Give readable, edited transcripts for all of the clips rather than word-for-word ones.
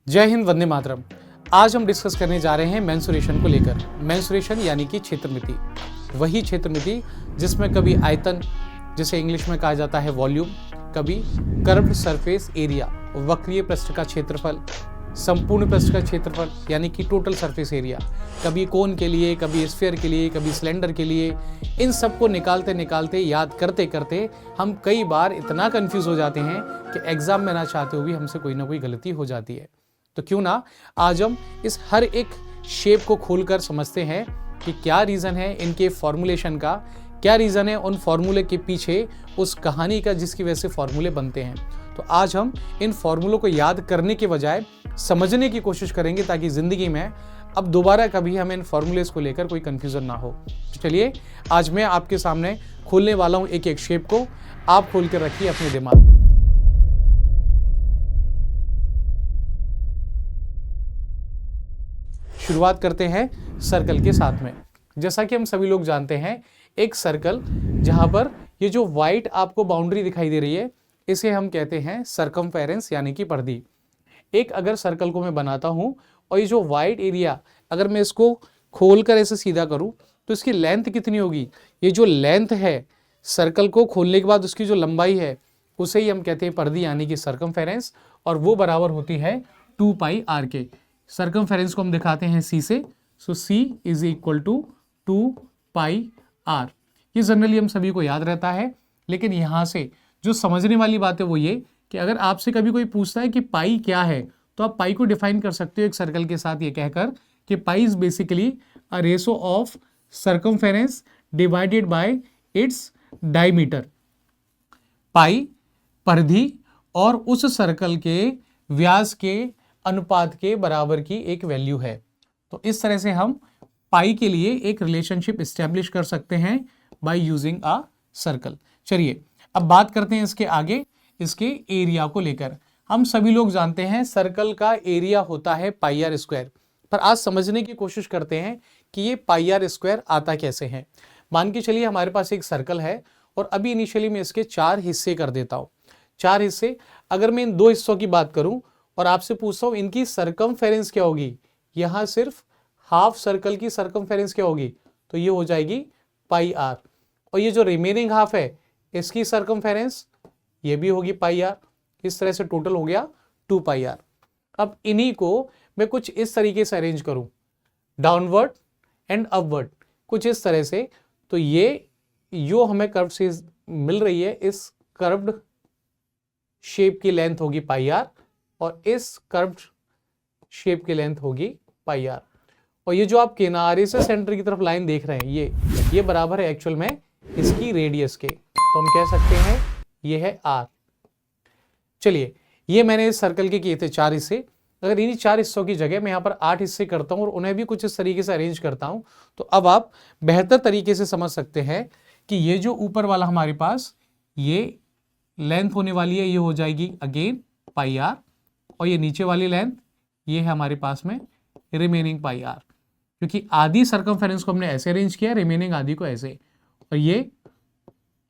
जय हिंद, वंदे मातरम। आज हम डिस्कस करने जा रहे हैं मेंसुरेशन को लेकर। मेंसुरेशन यानी कि क्षेत्रमिति, वही क्षेत्रमिति जिसमें कभी आयतन, जिसे इंग्लिश में कहा जाता है वॉल्यूम, कभी कर्व्ड सरफेस एरिया, वक्रीय पृष्ठ का क्षेत्रफल, संपूर्ण पृष्ठ का क्षेत्रफल यानी कि टोटल सरफेस एरिया, कभी कोन के लिए, कभी स्फीयर के लिए, कभी सिलेंडर के लिए, इन सब को निकालते निकालते याद करते करते हम कई बार इतना कंफ्यूज हो जाते हैं कि एग्जाम में ना चाहते हुए हमसे कोई ना कोई गलती हो जाती है। तो क्यों ना आज हम इस हर एक शेप को खोलकर समझते हैं कि क्या रीज़न है इनके फॉर्मूलेशन का, क्या रीज़न है उन फॉर्मूले के पीछे, उस कहानी का जिसकी वजह से फॉर्मूले बनते हैं। तो आज हम इन फॉर्मूलों को याद करने के बजाय समझने की कोशिश करेंगे ताकि ज़िंदगी में अब दोबारा कभी हमें इन फॉर्मूलेस को लेकर कोई कन्फ्यूज़न ना हो। तो चलिए आज मैं आपके सामने खोलने वाला हूँ एक एक शेप को, आप खोल कर रखिए अपने दिमाग। शुरुआत करते हैं सर्कल के साथ में। जैसा कि हम सभी लोग जानते हैं, एक सर्कल जहां पर ये जो व्हाइट आपको बाउंड्री दिखाई दे रही है, इसे हम कहते हैं सर्कमफेरेंस यानी कि परिधि। एक अगर सर्कल को मैं बनाता हूं और ये जो व्हाइट एरिया, अगर मैं इसको खोलकर ऐसे सीधा करूं तो इसकी लेंथ कितनी होगी? ये जो लेंथ है सर्कल को खोलने के बाद उसकी जो लंबाई है उसे ही हम कहते हैं परिधि यानी कि सर्कमफेरेंस, और वो बराबर होती है 2 पाई आर के। सर्कमफेरेंस को हम दिखाते हैं सी से, so C is equal to 2 pi r. ये जनरली हम सभी को याद रहता है, लेकिन यहाँ से जो समझने वाली बात है वो ये कि अगर आपसे कभी कोई पूछता है कि पाई क्या है, तो आप पाई को डिफाइन कर सकते हो एक सर्कल के साथ ये कहकर कि pi is basically a ratio of circumference divided by its diameter. Pi परिधि और उस सर्कल के व्यास के अनुपात के बराबर की एक वैल्यू है। तो इस तरह से हम पाई के लिए एक रिलेशनशिप एस्टेब्लिश कर सकते हैं बाय यूजिंग अ सर्कल। चलिए अब बात करते हैं इसके आगे, इसके एरिया को लेकर। हम सभी लोग जानते हैं सर्कल का एरिया होता है पाई आर स्क्वायर, पर आज समझने की कोशिश करते हैं कि ये पाई आर स्क्वायर आता कैसे है। मान के चलिए हमारे पास एक सर्कल है और अभी इनिशियली मैं इसके 4 हिस्से कर देता हूं। 4 हिस्से, अगर मैं इन 2 हिस्सों की बात करूं और आपसे पूछता हूं इनकी सर्कमफेरेंस क्या होगी, यहां सिर्फ हाफ सर्कल की सर्कमफेरेंस क्या होगी, तो ये हो जाएगी पाई आर। और ये जो रिमेनिंग हाफ है इसकी सर्कमफेरेंस ये भी होगी पाई आर। इस तरह से टोटल हो गया 2 पाई आर। अब इन्हीं को मैं कुछ इस तरीके से अरेंज करूं, डाउनवर्ड एंड अपवर्ड, कुछ इस तरह से, तो ये जो हमें कर्व से मिल रही है, इस कर्व्ड शेप की लेंथ होगी पाई आर और इस कर्व्ड शेप की लेंथ होगी पाई आर। और ये जो आप किनारे से सेंटर की तरफ लाइन देख रहे हैं, ये बराबर है एक्चुअल में इसकी रेडियस के, तो हम कह सकते हैं ये है आर। चलिए ये मैंने इस सर्कल के किए थे 4 हिस्से। अगर इन्हीं 4 हिस्सों की जगह मैं यहाँ पर 8 हिस्से करता हूँ और उन्हें भी कुछ इस तरीके से अरेंज करता हूँ, तो अब आप बेहतर तरीके से समझ सकते हैं कि ये जो ऊपर वाला हमारे पास ये लेंथ होने वाली है, ये हो जाएगी अगेन पाई आर, और ये नीचे वाली लेंथ ये है हमारे पास में रिमेनिंग पाई आर, क्योंकि आधी सर्कमफेरेंस को हमने ऐसे अरेंज किया, रिमेनिंग आधी को ऐसे, और ये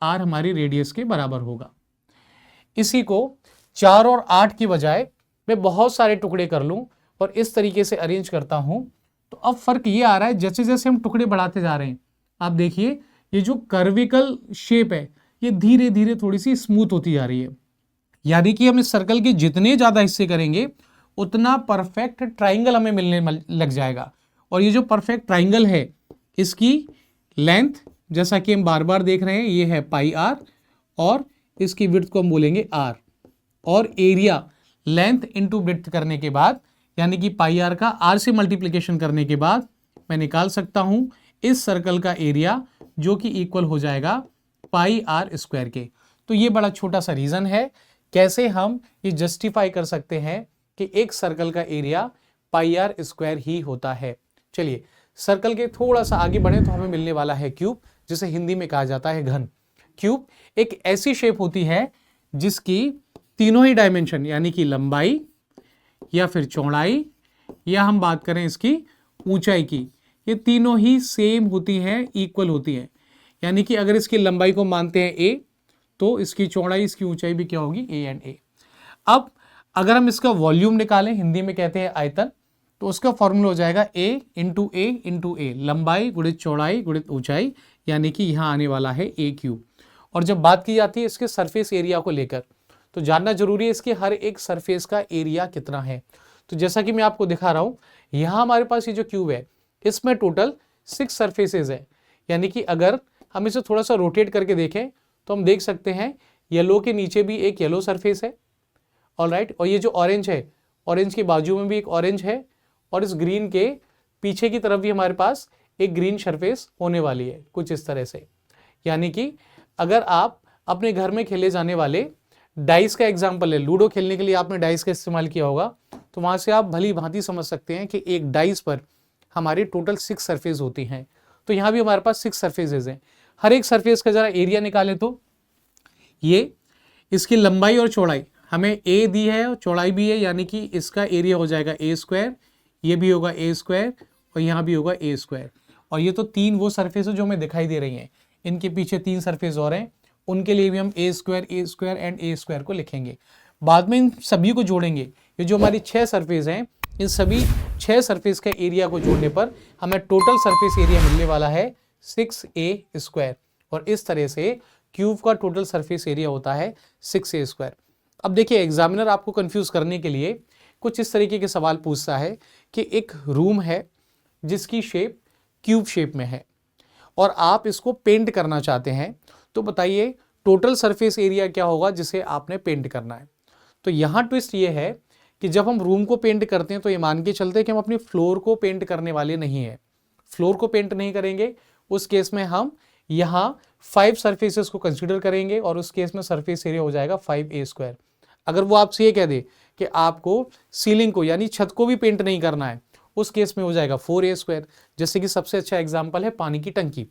आर हमारी रेडियस के बराबर होगा। इसी को 4 और 8 की बजाय मैं बहुत सारे टुकड़े कर लूं और इस तरीके से अरेंज करता हूं, तो अब फर्क ये आ रहा है जैसे जैसे हम टुकड़े बढ़ाते जा रहे हैं, आप देखिए ये जो कर्विकल शेप है ये धीरे धीरे थोड़ी सी स्मूथ होती जा रही है। यानी कि हम इस सर्कल के जितने ज्यादा हिस्से करेंगे उतना परफेक्ट ट्राइंगल हमें मिलने लग जाएगा। और ये जो परफेक्ट ट्राइंगल है इसकी लेंथ, जैसा कि हम बार बार देख रहे हैं, ये है पाई आर, और इसकी विड्थ को हम बोलेंगे आर, और एरिया लेंथ इंटू विड्थ करने के बाद, यानी कि पाई आर का आर से मल्टीप्लीकेशन करने के बाद मैं निकाल सकता हूं इस सर्कल का एरिया, जो कि इक्वल हो जाएगा पाई आर स्क्वायर के। तो ये बड़ा छोटा सा रीजन है कैसे हम ये जस्टिफाई कर सकते हैं कि एक सर्कल का एरिया पाई आर स्क्वायर ही होता है। चलिए सर्कल के थोड़ा सा आगे बढ़े तो हमें मिलने वाला है क्यूब, जिसे हिंदी में कहा जाता है घन। क्यूब एक ऐसी शेप होती है जिसकी तीनों ही डायमेंशन, यानी कि लंबाई या फिर चौड़ाई, या हम बात करें इसकी ऊंचाई की, ये तीनों ही सेम होती हैं, इक्वल होती हैं। यानी कि अगर इसकी लंबाई को मानते हैं a, तो इसकी चौड़ाई, इसकी ऊंचाई भी क्या होगी, a एंड a। अब अगर हम इसका वॉल्यूम निकालें, हिंदी में कहते हैं आयतन, तो उसका फॉर्मूला हो जाएगा ए, लंबाई गुणित चौड़ाई गुणित ऊंचाई, यानी कि यहाँ आने वाला है ए क्यूब। और जब बात की जाती है इसके सरफेस एरिया को लेकर, तो जानना जरूरी है इसके हर एक सरफेस का एरिया कितना है। तो जैसा कि मैं आपको दिखा रहा हूँ, यहाँ हमारे पास ये जो क्यूब है इसमें टोटल 6 सरफेसेज है, यानी कि अगर हम इसे थोड़ा सा रोटेट करके देखें तो हम देख सकते हैं येलो के नीचे भी एक येलो सरफेस है, ऑलराइट, और ये जो ऑरेंज है, ऑरेंज के बाजू में भी एक ऑरेंज है, और इस ग्रीन के पीछे की तरफ भी हमारे पास एक ग्रीन सरफेस होने वाली है, कुछ इस तरह से। यानी कि अगर आप अपने घर में खेले जाने वाले डाइस का एग्जाम्पल है, लूडो खेलने के लिए आपने डाइस का इस्तेमाल किया होगा, तो वहां से आप भली भांति समझ सकते हैं कि एक डाइस पर हमारे टोटल 6 सरफेस होती हैं। तो यहाँ भी हमारे पास 6 सरफेसेज हैं। हर एक सरफेस का जरा एरिया निकालें तो ये इसकी लंबाई और चौड़ाई हमें ए दी है और चौड़ाई भी है, यानी कि इसका एरिया हो जाएगा ए स्क्वायर, ये भी होगा ए स्क्वायर और यहाँ भी होगा ए स्क्वायर। और ये तो 3 वो सरफेस जो हमें दिखाई दे रही हैं, इनके पीछे 3 सरफेस और हैं, उनके लिए भी हम ए स्क्वायर एंड ए स्क्वायर को लिखेंगे। बाद में इन सभी को जोड़ेंगे, ये जो हमारी 6 सरफेस हैं, इन सभी 6 सरफेस के एरिया को जोड़ने पर हमें टोटल सरफेस एरिया मिलने वाला है 6a स्क्वायर। और इस तरह से क्यूब का टोटल सरफेस एरिया होता है 6a स्क्वायर। अब देखिए, एग्जामिनर आपको कंफ्यूज करने के लिए कुछ इस तरीके के सवाल पूछता है कि एक रूम है जिसकी शेप क्यूब शेप में है और आप इसको पेंट करना चाहते हैं, तो बताइए टोटल सरफेस एरिया क्या होगा जिसे आपने पेंट करना है। तो यहाँ ट्विस्ट ये है कि जब हम रूम को पेंट करते हैं तो ये मान के चलते हैं कि हम अपनी फ्लोर को पेंट करने वाले नहीं हैं, फ्लोर को पेंट नहीं करेंगे। उस केस में हम यहाँ 5 सरफेसेस को कंसीडर करेंगे और उस केस में सरफेस एरिया हो जाएगा 5a स्क्वायर। अगर वो आपसे ये कह दे कि आपको सीलिंग को यानी छत को भी पेंट नहीं करना है, उस केस में हो जाएगा 4a स्क्वायर। जैसे कि सबसे अच्छा एग्जाम्पल है पानी की टंकी।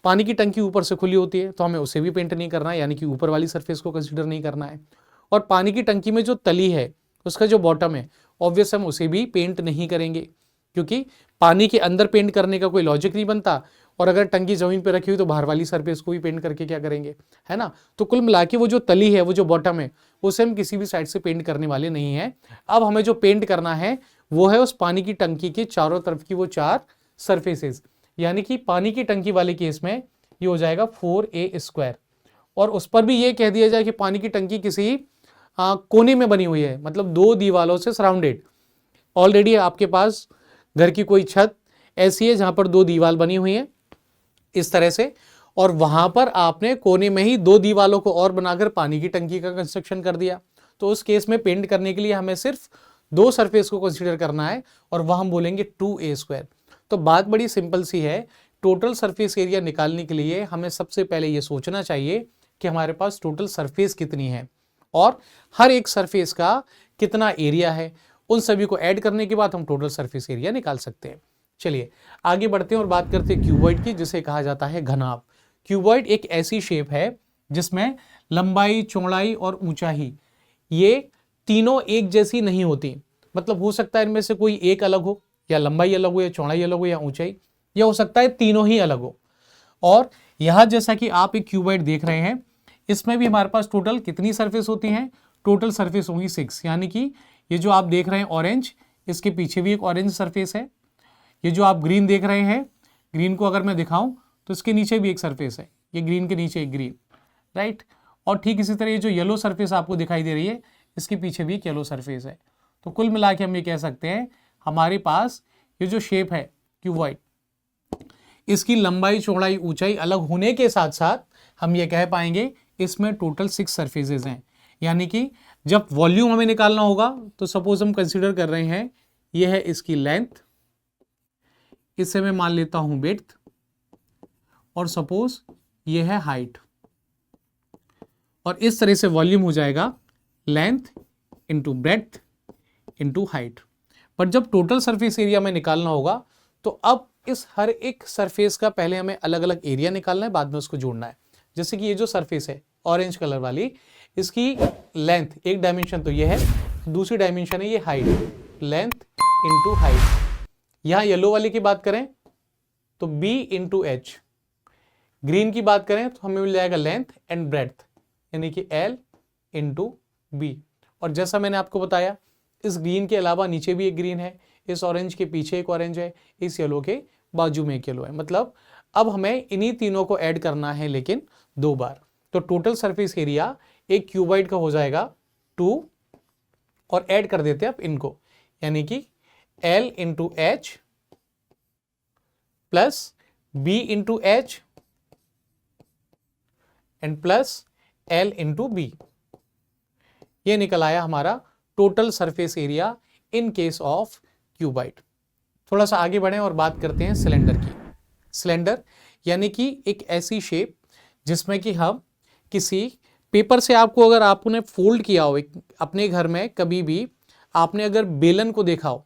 पानी की टंकी ऊपर से खुली होती है तो हमें उसे भी पेंट नहीं करना है, यानी कि ऊपर वाली सरफेस को कंसीडर नहीं करना है। और पानी की टंकी में जो तली है, उसका जो बॉटम है, ऑब्वियस हम उसे भी पेंट नहीं करेंगे, क्योंकि पानी के अंदर पेंट करने का कोई लॉजिक नहीं बनता। और अगर टंकी जमीन पे रखी हुई तो बाहर वाली सरफेस को भी पेंट करके क्या करेंगे, है ना। तो कुल मिला के वो जो तली है, वो जो बॉटम है, उसे हम किसी भी साइड से पेंट करने वाले नहीं है। अब हमें जो पेंट करना है वो है उस पानी की टंकी के चारों तरफ की वो 4 सरफेसेस, यानी कि पानी की टंकी वाले केस में ये हो जाएगा 4a स्क्वायर। और उस पर भी ये कह दिया जाए कि पानी की टंकी किसी कोने में बनी हुई है, मतलब 2 दीवारों से सराउंडेड। ऑलरेडी आपके पास घर की कोई छत ऐसी है जहां पर 2 दीवार बनी हुई है इस तरह से, और वहां पर आपने कोने में ही 2 दीवारों को और बनाकर पानी की टंकी का कंस्ट्रक्शन कर दिया। तो उस केस में पेंट करने के लिए हमें सिर्फ 2 सरफेस को कंसीडर करना है और वह हम बोलेंगे 2a स्क्वायर। तो बात बड़ी सिंपल सी है, टोटल सरफेस एरिया निकालने के लिए हमें सबसे पहले ये सोचना चाहिए कि हमारे पास टोटल सरफेस कितनी है और हर एक सरफेस का कितना एरिया है। उन सभी को ऐड करने के बाद हम टोटल सरफेस एरिया निकाल सकते हैं। चलिए आगे बढ़ते हैं और बात करते हैं क्यूबॉइड की, जिसे कहा जाता है घनाभ। क्यूबॉइड एक ऐसी शेप है जिसमें लंबाई, चौड़ाई और ऊंचाई ये तीनों एक जैसी नहीं होती। मतलब हो सकता है इनमें से कोई एक अलग हो, या लंबाई अलग हो, या चौड़ाई अलग हो, या ऊंचाई, या हो सकता है तीनों ही अलग हो। और यहां जैसा कि आप एक क्यूबॉइड देख रहे हैं, इसमें भी हमारे पास टोटल कितनी सरफेस होती हैं? टोटल सरफेस होगी 6। यानी कि ये जो आप देख रहे हैं ऑरेंज, इसके पीछे भी एक ऑरेंज सरफेस है। ये जो आप ग्रीन देख रहे हैं, ग्रीन को अगर मैं दिखाऊं तो इसके नीचे भी एक सरफेस है, ये ग्रीन के नीचे एक ग्रीन, राइट। और ठीक इसी तरह ये जो येलो सरफेस आपको दिखाई दे रही है, इसके पीछे भी एक येलो सरफेस है। तो कुल मिला के हम ये कह सकते हैं हमारे पास ये जो शेप है क्यूबॉइड, इसकी लंबाई, चौड़ाई, ऊंचाई अलग होने के साथ साथ हम ये कह पाएंगे इसमें टोटल 6 सरफेसेस हैं। यानी कि जब वॉल्यूम हमें निकालना होगा तो सपोज हम कंसीडर कर रहे हैं ये है इसकी लेंथ, इसे मैं मान लेता हूं विड्थ, और सपोज ये है हाइट, और इस तरह से वॉल्यूम हो जाएगा length into breadth into height. पर जब टोटल सरफेस एरिया में निकालना होगा तो अब इस हर एक सरफेस का पहले हमें अलग अलग एरिया निकालना है, बाद में उसको जोड़ना है। जैसे कि ये जो सरफेस है ऑरेंज कलर वाली, इसकी लेंथ एक डायमेंशन तो ये है, दूसरी डायमेंशन है ये हाइट, लेंथ इंटू हाइट। यहां येलो वाले की बात करें तो b इंटू एच, ग्रीन की बात करें तो हमें मिल जाएगा लेंथ एंड ब्रेड्थ, यानी कि l इंटू बी। और जैसा मैंने आपको बताया इस ग्रीन के अलावा नीचे भी एक ग्रीन है, इस ऑरेंज के पीछे एक ऑरेंज है, इस येलो के बाजू में एक येलो है। मतलब अब हमें इन्हीं तीनों को ऐड करना है लेकिन 2 बार। तो टोटल सरफेस एरिया एक क्यूबाइड का हो जाएगा 2 और ऐड कर देते हैं आप इनको, यानी कि L into H plus B into H and plus L into B। ये निकल आया हमारा total surface area in case of cuboid. थोड़ा सा आगे बढ़ें और बात करते हैं सिलेंडर की। सिलेंडर यानी कि एक ऐसी शेप जिसमें कि हम किसी पेपर से, आपको अगर आपने फोल्ड किया हो अपने घर में, कभी भी आपने अगर बेलन को देखा हो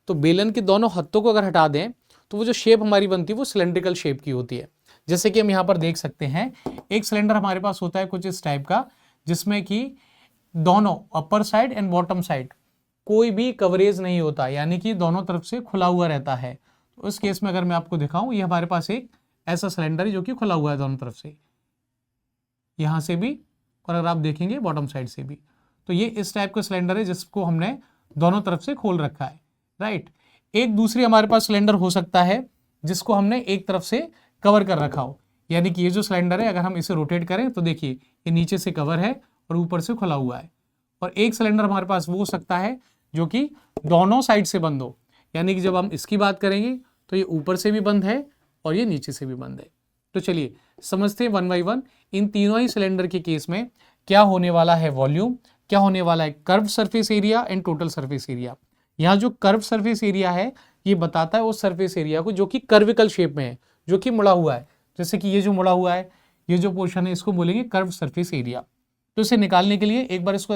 तो बेलन के दोनों हत्थों को अगर हटा दें तो वो जो शेप हमारी बनती है वो सिलेंड्रिकल शेप की होती है। जैसे कि हम यहाँ पर देख सकते हैं एक सिलेंडर हमारे पास होता है कुछ इस टाइप का, जिसमें कि दोनों upper side and bottom side कोई भी कवरेज नहीं होता, यानी कि दोनों तरफ से खुला हुआ रहता है। तो इस केस में अगर मैं आपको दिखाऊं, ये हमारे पास एक ऐसा सिलेंडर है जो कि खुला हुआ है दोनों तरफ से, यहां से भी और अगर आप देखेंगे बॉटम साइड से भी। तो ये इस टाइप का सिलेंडर है जिसको हमने दोनों तरफ से खोल रखा है, राइट। एक दूसरी हमारे पास सिलेंडर हो सकता है जिसको हमने एक तरफ से कवर कर रखा हो, यानी कि ये जो सिलेंडर है अगर हम इसे रोटेट करें तो देखिए ये नीचे से कवर है और ऊपर से खुला हुआ है। और एक सिलेंडर हमारे पास वो हो सकता है जो कि दोनों साइड से बंद हो, यानी कि जब हम इसकी बात करेंगे तो ये ऊपर से भी बंद है और ये नीचे से भी बंद है। तो चलिए समझते हैं वन बाई वन इन तीनों ही सिलेंडर के केस में क्या होने वाला है वॉल्यूम, क्या होने वाला है curve surface area and total surface area. यहाँ जो कर्व सरफेस एरिया है ये बताता है उस सरफेस एरिया को जो कि कर्विकल शेप में है, जो कि मुड़ा हुआ है। जैसे कि ये जो मुड़ा हुआ है, ये जो पोर्शन है इसको बोलेंगे कर्व सरफेस एरिया। तो इसे निकालने के लिए एक बार इसको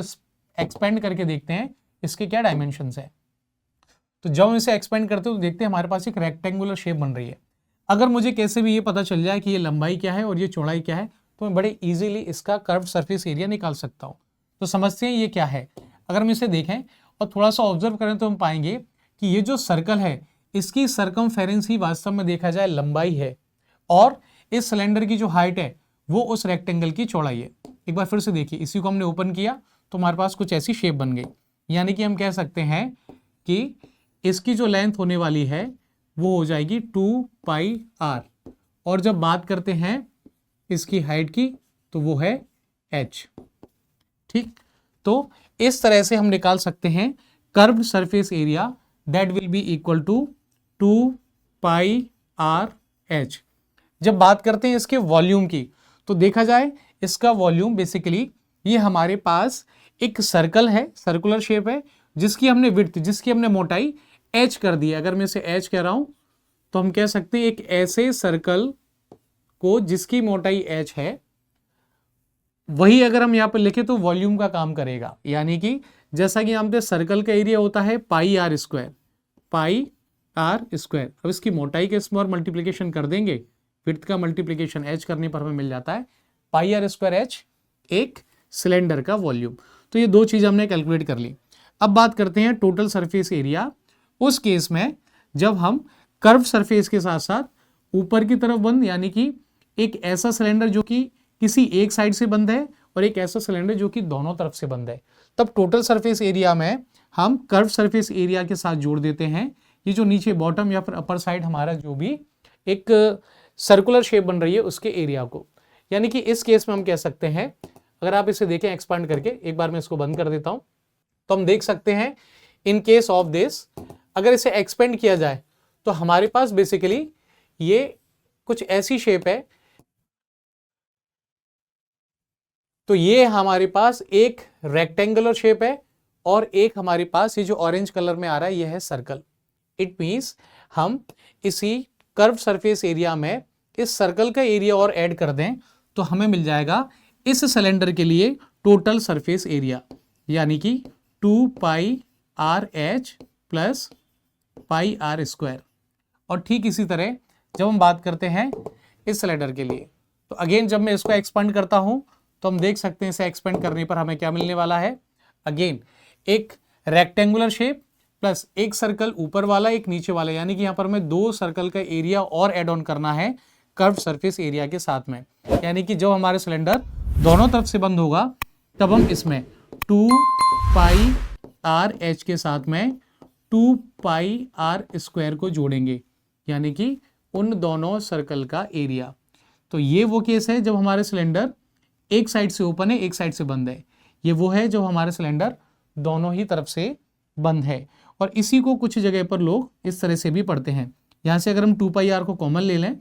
एक्सपेंड करके देखते हैं इसके क्या डायमेंशंस है। तो जब हम इसे एक्सपेंड करते हैं तो देखते हैं हमारे पास एक रेक्टेंगुलर शेप बन रही है। अगर मुझे कैसे भी ये पता चल जाए कि ये लंबाई क्या है और ये चौड़ाई क्या है तो मैं बड़े इजीली इसका कर्व सरफेस एरिया निकाल सकता हूँ। तो समझते हैं ये क्या है। अगर हम इसे देखें और थोड़ा सा ऑब्जर्व करें तो हम पाएंगे कि ये जो सर्कल है इसकी सरकमफेरेंस ही वास्तव में देखा जाए लंबाई है और इस सिलेंडर की जो हाइट है वो उस रेक्टेंगल की चौड़ाई है। एक बार फिर से देखिए, इसी को हमने ओपन किया तो हमारे पास कुछ ऐसी शेप बन गई, यानी कि हम कह सकते हैं कि इसकी जो लेंथ होने वाली है वो हो जाएगी 2πr और जब बात करते हैं इसकी हाइट की तो वो है h। ठीक, तो इस तरह से हम निकाल सकते हैं curved surface area that will be equal to 2πrh। जब बात करते हैं इसके वॉल्यूम की तो देखा जाए इसका वॉल्यूम बेसिकली ये हमारे पास एक सर्कल है, सर्कुलर शेप है जिसकी हमने विड्थ, जिसकी हमने मोटाई h कर दी है। अगर मैं इसे h कह रहा हूं तो हम कह सकते हैं एक ऐसे सर्कल को जिसकी मोटाई h है, वही अगर हम यहां पर लिखे तो वॉल्यूम का काम करेगा। यानी कि जैसा कि यहाँ पे सर्कल का एरिया होता है πr स्क्वायर, अब इसकी मोटाई के इसमें और मल्टीप्लीकेशन कर देंगे, विड्थ का मल्टीप्लीकेशन h करने पर हमें मिल जाता है πr स्क्वायर h, एक सिलेंडर का वॉल्यूम। तो ये दो चीज हमने कैलकुलेट कर ली। अब बात करते हैं टोटल सरफेस एरिया उस केस में जब हम कर्व सरफेस के साथ साथ ऊपर की तरफ बंद, यानी कि एक ऐसा सिलेंडर जो कि किसी एक साइड से बंद है और एक ऐसा सिलेंडर जो कि दोनों तरफ से बंद है, तब टोटल सरफेस एरिया में हम कर्व सरफेस एरिया के साथ जोड़ देते हैं ये जो नीचे बॉटम या फिर अपर साइड हमारा जो भी एक सर्कुलर शेप बन रही है उसके एरिया को। यानी कि इस केस में हम कह सकते हैं, अगर आप इसे देखें एक्सपांड करके, एक बार मैं इसको बंद कर देता हूं तो हम देख सकते हैं इन केस ऑफ दिस अगर इसे एक्सपेंड किया जाए तो हमारे पास बेसिकली ये कुछ ऐसी शेप है। तो ये हमारे पास एक रेक्टेंगुलर शेप है और एक हमारे पास ये जो ऑरेंज कलर में आ रहा है ये है सर्कल। इट मींस हम इसी कर्व सरफेस एरिया में इस सर्कल का एरिया और ऐड कर दें तो हमें मिल जाएगा इस सिलेंडर के लिए टोटल सरफेस एरिया, यानी कि 2πrh प्लस πr स्क्वायर। और ठीक इसी तरह जब हम बात करते हैं इस सिलेंडर के लिए तो अगेन जब मैं इसको एक्सपेंड करता हूं तो हम देख सकते हैं इसे एक्सपेंड करने पर हमें क्या मिलने वाला है, अगेन एक रेक्टेंगुलर शेप प्लस एक सर्कल ऊपर वाला एक नीचे वाला, यानी कि यहाँ पर हमें दो सर्कल का एरिया और ऐड ऑन करना है कर्व सरफेस एरिया के साथ में। यानी कि जब हमारे सिलेंडर दोनों तरफ से बंद होगा तब हम इसमें 2 पाई आर एच के साथ में 2 पाई आर स्क्वायर को जोड़ेंगे, यानी कि उन दोनों सर्कल का एरिया। तो ये वो केस है जब हमारे सिलेंडर एक साइड से ओपन है, एक साइड से बंद है। ये वो है जब हमारे सिलेंडर दोनों ही तरफ से बंद है। और इसी को कुछ जगह पर लोग इस तरह से भी पढ़ते हैं। यहां से अगर हम 2 पाई आर को कॉमन ले लें,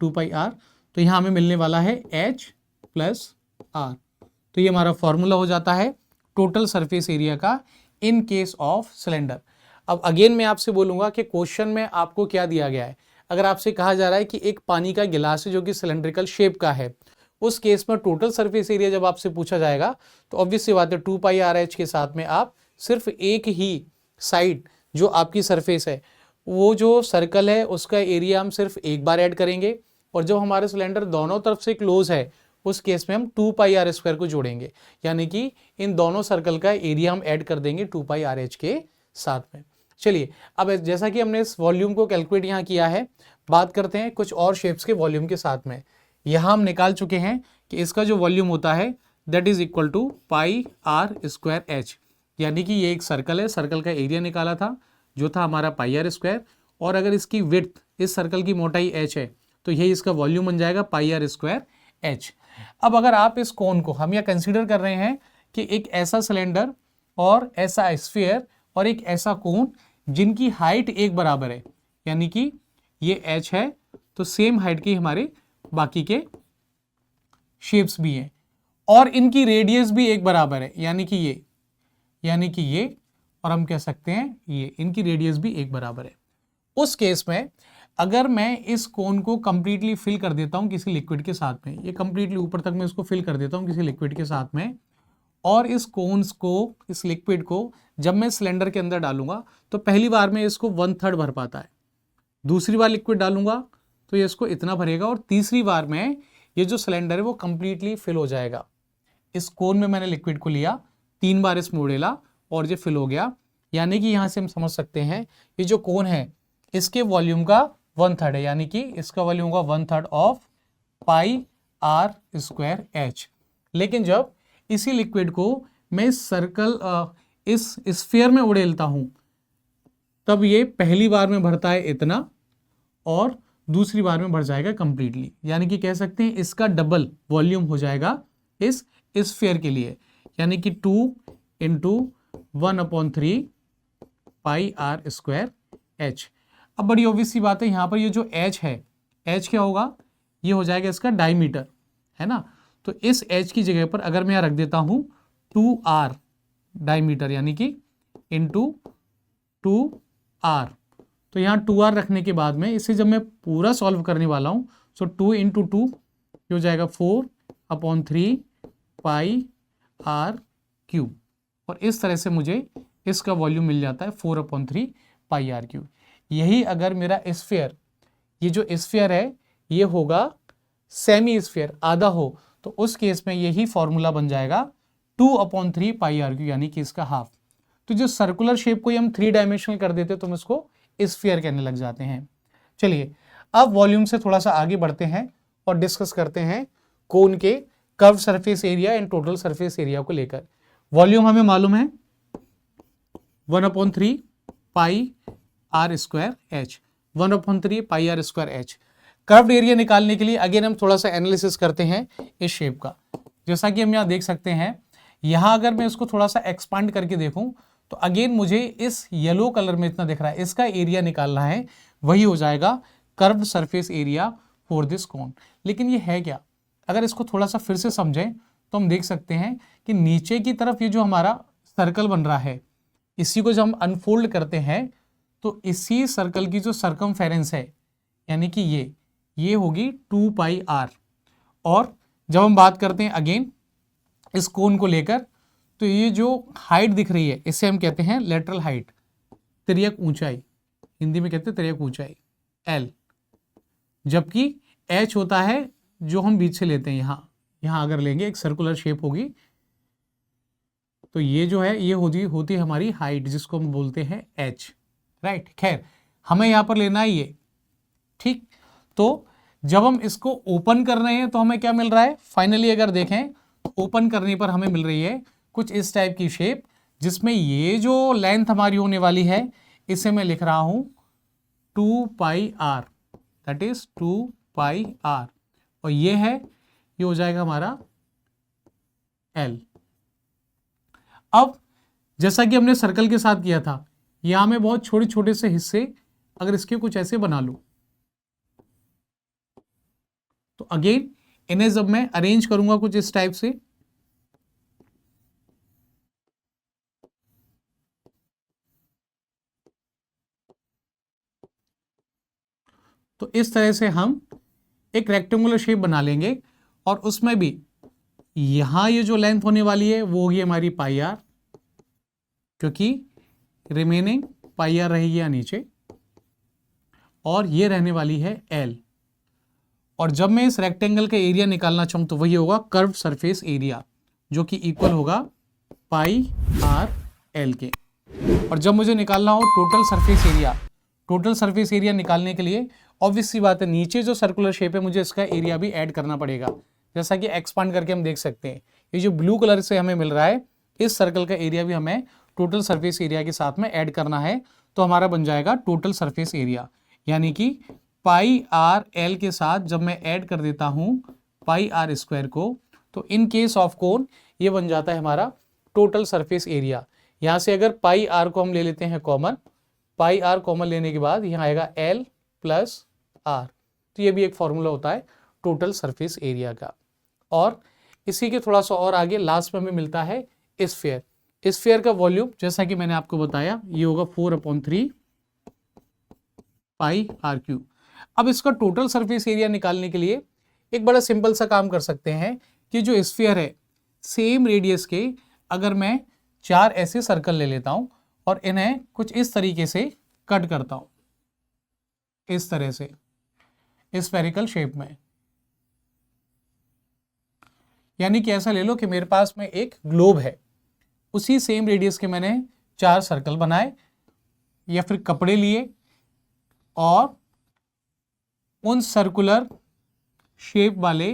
2 पाई आर, तो यहां हमें मिलने वाला है H प्लस आर। तो ये हमारा फॉर्मूला हो जाता है टोटल सरफेस एरिया का इन केस ऑफ सिलेंडर। अब अगेन मैं आपसे बोलूंगा कि क्वेश्चन में आपको क्या दिया गया है। अगर आपसे कहा जा रहा है कि एक पानी का गिलास है जो कि सिलेंड्रिकल शेप का है, उस केस में टोटल सरफेस एरिया जब आपसे पूछा जाएगा तो ऑब्वियस सी बात है 2 पाई आर एच के साथ में आप सिर्फ एक ही साइड जो आपकी सरफेस है, वो जो सर्कल है उसका एरिया हम सिर्फ एक बार ऐड करेंगे। और जब हमारे सिलेंडर दोनों तरफ से क्लोज है उस केस में हम 2 पाई आर स्क्वायर को जोड़ेंगे, यानी कि इन दोनों सर्कल का एरिया हम ऐड कर देंगे 2 पाई आर एच के साथ में। चलिए अब जैसा कि हमने इस वॉल्यूम को कैलकुलेट यहाँ किया है, बात करते हैं कुछ और शेप्स के वॉल्यूम के साथ में। यहाँ हम निकाल चुके हैं कि इसका जो वॉल्यूम होता है that is equal to pi r square h, यानी कि ये एक सर्कल है, सर्कल का एरिया निकाला था जो था हमारा पाई आर स्क्वायर, और अगर इसकी विड्थ, इस सर्कल की मोटाई h है, तो यही इसका वॉल्यूम बन जाएगा पाई आर स्क्वायर एच। अब अगर आप इस कोन को, हम यह कंसीडर कर रहे हैं कि एक ऐसा सिलेंडर और ऐसा स्फीयर और एक ऐसा कोन जिनकी हाइट एक बराबर है, यानी कि ये h है तो सेम हाइट की हमारे बाकी के शेप्स भी हैं, और इनकी रेडियस भी एक बराबर है, यानी कि ये और हम कह सकते हैं ये, इनकी रेडियस भी एक बराबर है। उस केस में अगर मैं इस कोन को कंप्लीटली फिल कर देता हूं किसी लिक्विड के साथ में, ये कंप्लीटली ऊपर तक मैं इसको फिल कर देता हूं किसी लिक्विड के साथ में, और इस कोन्स को, इस लिक्विड को जब मैं सिलेंडर के अंदर डालूंगा तो पहली बार में इसको 1/3 भर पाता है, दूसरी बार लिक्विड डालूंगा तो ये इसको इतना भरेगा, और तीसरी बार में ये जो सिलेंडर है वो कंप्लीटली फिल हो जाएगा। इस कोन में मैंने लिक्विड को लिया, 3 बार इसमें उड़ेला और ये फिल हो गया, यानी कि यहां से हम समझ सकते हैं ये जो कोन है इसके वॉल्यूम का 1/3 है, यानी कि इसका वॉल्यूम होगा 1/3 of pi r square h. लेकिन जब इसी लिक्विड को मैं इस सर्कल, इस स्फीयर में उड़ेलता हूं, तब ये पहली बार में भरता है इतना और दूसरी बार में भर जाएगा कंप्लीटली, यानी कि कह सकते हैं इसका डबल वॉल्यूम हो जाएगा इस स्फीयर के लिए, यानी कि 2 into 1/3 pi r square h. अब बड़ी ऑब्वियस सी बात है, यहाँ पर ये जो h है, h क्या होगा, ये हो जाएगा इसका डायमीटर, है ना। तो इस h की जगह पर अगर मैं यहाँ रख देता हूँ 2r डायमीटर, यानी कि इंटू 2r, तो यहाँ 2r रखने के बाद में इसे जब मैं पूरा सॉल्व करने वाला हूँ, सो 2 इंटू 2 हो जाएगा 4/3 पाई आर क्यूब, और इस तरह से मुझे इसका वॉल्यूम मिल जाता है 4/3 पाई आर क्यूब। यही अगर मेरा स्फीयर, ये जो स्फीयर है ये होगा सेमी स्फीयर, आधा हो, तो उस केस में यही फॉर्मूला बन जाएगा 2/3 पाई आर क्यूब, यानी कि इसका हाफ। तो जो सर्कुलर शेप को हम 3 डायमेंशनल कर देते तो हम इसको स्फीयर कहने लग जाते हैं। चलिए अब वॉल्यूम से थोड़ा सा आगे बढ़ते हैं और डिस्कस करते हैं कोन के curve surface area and total surface area को लेकर। वॉल्यूम हमें मालूम है 1/3 pi r square h, 1/3 pi r square h. Curved area निकालने के लिए अगेन हम थोड़ा सा एनालिसिस करते हैं इस शेप का। जैसा कि हम यहाँ देख सकते हैं, यहाँ अगर मैं इसको थोड़ा सा एक्सपांड करके देखूं तो अगेन मुझे इस येलो कलर में इतना दिख रहा है, इसका एरिया निकालना है, वही हो जाएगा curved surface area for this cone. लेकिन ये है क्या, अगर इसको थोड़ा सा फिर से समझें तो हम देख सकते हैं कि नीचे की तरफ ये जो हमारा सर्कल बन रहा है, इसी को जब हम अनफोल्ड करते हैं तो इसी सर्कल की जो सर्कमफेरेंस है, यानी कि ये होगी 2 पाई आर। और जब हम बात करते हैं अगेन इस कोन को लेकर, तो ये जो हाइट दिख रही है इसे हम कहते हैं लेटरल हाइट, तिर्यक ऊंचाई, हिंदी में कहते हैं तिर्यक ऊंचाई L, जबकि H होता है जो हम बीच से लेते हैं। यहाँ अगर लेंगे एक सर्कुलर शेप होगी तो ये जो है ये होती है हमारी हाइट, जिसको हम बोलते हैं H, राइट। खैर हमें यहाँ पर लेना है ये, ठीक। तो जब हम इसको ओपन कर रहे हैं तो हमें क्या मिल रहा है, फाइनली अगर देखें ओपन करने पर हमें मिल रही है कुछ इस टाइप की शेप, जिसमें ये जो लेंथ हमारी होने वाली है इसे मैं लिख रहा हूं 2πr, दैट इज 2πr, और ये है, ये हो जाएगा हमारा l। अब जैसा कि हमने सर्कल के साथ किया था, यहां में बहुत छोटे छोटे से हिस्से अगर इसके कुछ ऐसे बना लूं, तो अगेन इन्हें जब मैं अरेंज करूंगा कुछ इस टाइप से, तो इस तरह से हम एक रेक्टेंगुलर शेप बना लेंगे, और उसमें भी यहां ये जो लेंथ होने वाली है वो होगी हमारी πr, क्योंकि रिमेनिंग πr रहेगी यहाँ नीचे, और ये रहने वाली है l। और जब मैं इस रेक्टेंगल का एरिया निकालना चाहूँ तो वही होगा कर्व सरफेस एरिया, जो कि इक्वल होगा πr l के। और जब मुझे निकालना हो total surface area, total surface area निकालने के लिए ऑब्वियस सी बात है नीचे जो सर्कुलर शेप है मुझे इसका एरिया भी ऐड करना पड़ेगा। जैसा कि एक्सपांड करके हम देख सकते हैं, ये जो ब्लू कलर से हमें मिल रहा है इस सर्कल का एरिया भी हमें टोटल सरफेस एरिया के साथ में ऐड करना है, तो हमारा बन जाएगा टोटल सरफेस एरिया, यानी कि πr l के साथ जब मैं ऐड कर देता हूं πr² को, तो इन केस ऑफ कोन ये बन जाता है हमारा टोटल सरफेस एरिया। यहां से अगर πr को हम ले लेते हैं कॉमन, πr कॉमन लेने के बाद यहाँ आएगा l + r, तो ये भी एक फॉर्मूला होता है टोटल सरफेस एरिया का। और इसी के थोड़ा सा और आगे लास्ट में हमें मिलता है स्फीयर। स्फीयर का वॉल्यूम जैसा कि मैंने आपको बताया ये होगा 4/3 πr³। अब इसका टोटल सरफेस एरिया निकालने के लिए एक बड़ा सिंपल सा काम कर सकते हैं कि जो स्फीयर है सेम रेडियस के अगर मैं 4 ऐसे सर्कल ले लेता हूं और इन्हें कुछ इस तरीके से कट करता हूं, इस तरह से स्फेरिकल शेप में, यानी कि ऐसा ले लो कि मेरे पास में एक ग्लोब है, उसी सेम रेडियस के मैंने 4 सर्कल बनाए या फिर कपड़े लिए और उन सर्कुलर शेप वाले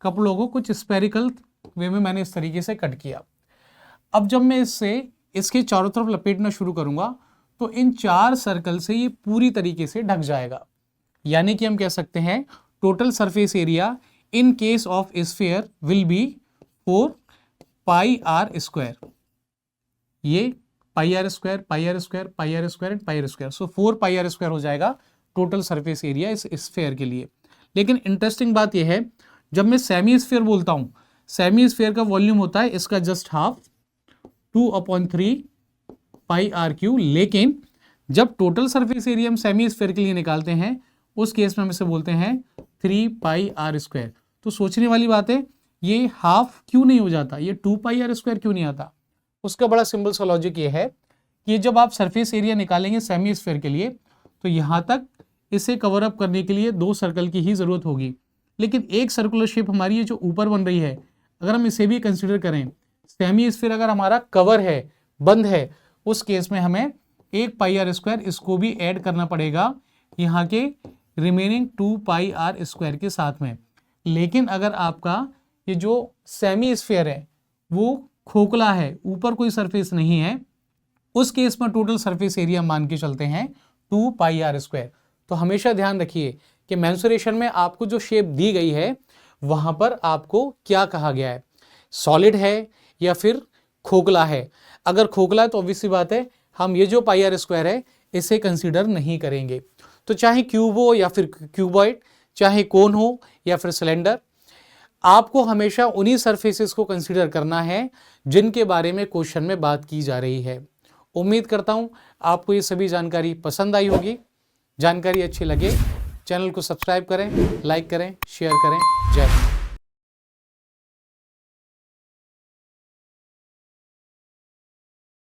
कपड़ों को कुछ स्फेरिकल वे में मैंने इस तरीके से कट किया। अब जब मैं इसके चारों तरफ लपेटना शुरू करूंगा तो इन 4 सर्कल से ये पूरी तरीके से ढक जाएगा, यानी कि हम कह सकते हैं total surface area in case of sphere will be 4πr²। ये πr² πr² πr² and πr², so 4πr² हो जाएगा टोटल सरफेस एरिया इस स्फीयर के लिए। लेकिन इंटरेस्टिंग बात यह है, जब मैं सेमी स्फीयर बोलता हूं, सेमी स्फीयर का वॉल्यूम होता है इसका जस्ट हाफ 2/3 πr³, लेकिन जब टोटल सरफेस एरिया हम सेमी स्फीयर के लिए निकालते हैं उस केस में हम इसे बोलते हैं 3πr²। तो सोचने वाली बात है ये हाफ क्यों नहीं हो जाता, ये 2πr² क्यों नहीं आता? उसका बड़ा सिंपल सा लॉजिक ये है कि जब आप सरफेस एरिया निकालेंगे सेमी स्फीयर के लिए तो यहां तक इसे कवर अप करने के लिए 2 सर्कल की ही जरूरत होगी, लेकिन एक सर्कुलर शेप हमारी ये जो ऊपर बन रही है अगर हम इसे भी कंसिडर करें, सेमी स्फीयर अगर हमारा कवर है, बंद है, उस केस में हमें 1πr² इसको भी ऐड करना पड़ेगा यहाँ के रिमेनिंग 2πr² के साथ में। लेकिन अगर आपका ये जो सेमी स्फीयर है वो खोखला है, ऊपर कोई सरफेस नहीं है, उस केस में टोटल सरफेस एरिया मान के चलते हैं 2πr²। तो हमेशा ध्यान रखिए कि मेंसुरेशन में आपको जो शेप दी गई है वहां पर आपको क्या कहा गया है, सॉलिड है या फिर खोखला है। अगर खोखला है तो ऑब्वियसली बात है हम ये जो πr² है इसे कंसीडर नहीं करेंगे। तो चाहे क्यूब हो या फिर क्यूबॉइड, चाहे कोन हो या फिर सिलेंडर, आपको हमेशा उन्हीं सरफेसेस को कंसीडर करना है जिनके बारे में क्वेश्चन में बात की जा रही है। उम्मीद करता हूं आपको ये सभी जानकारी पसंद आई होगी। जानकारी अच्छी लगे चैनल को सब्सक्राइब करें, लाइक करें, शेयर करें। जय हिंद।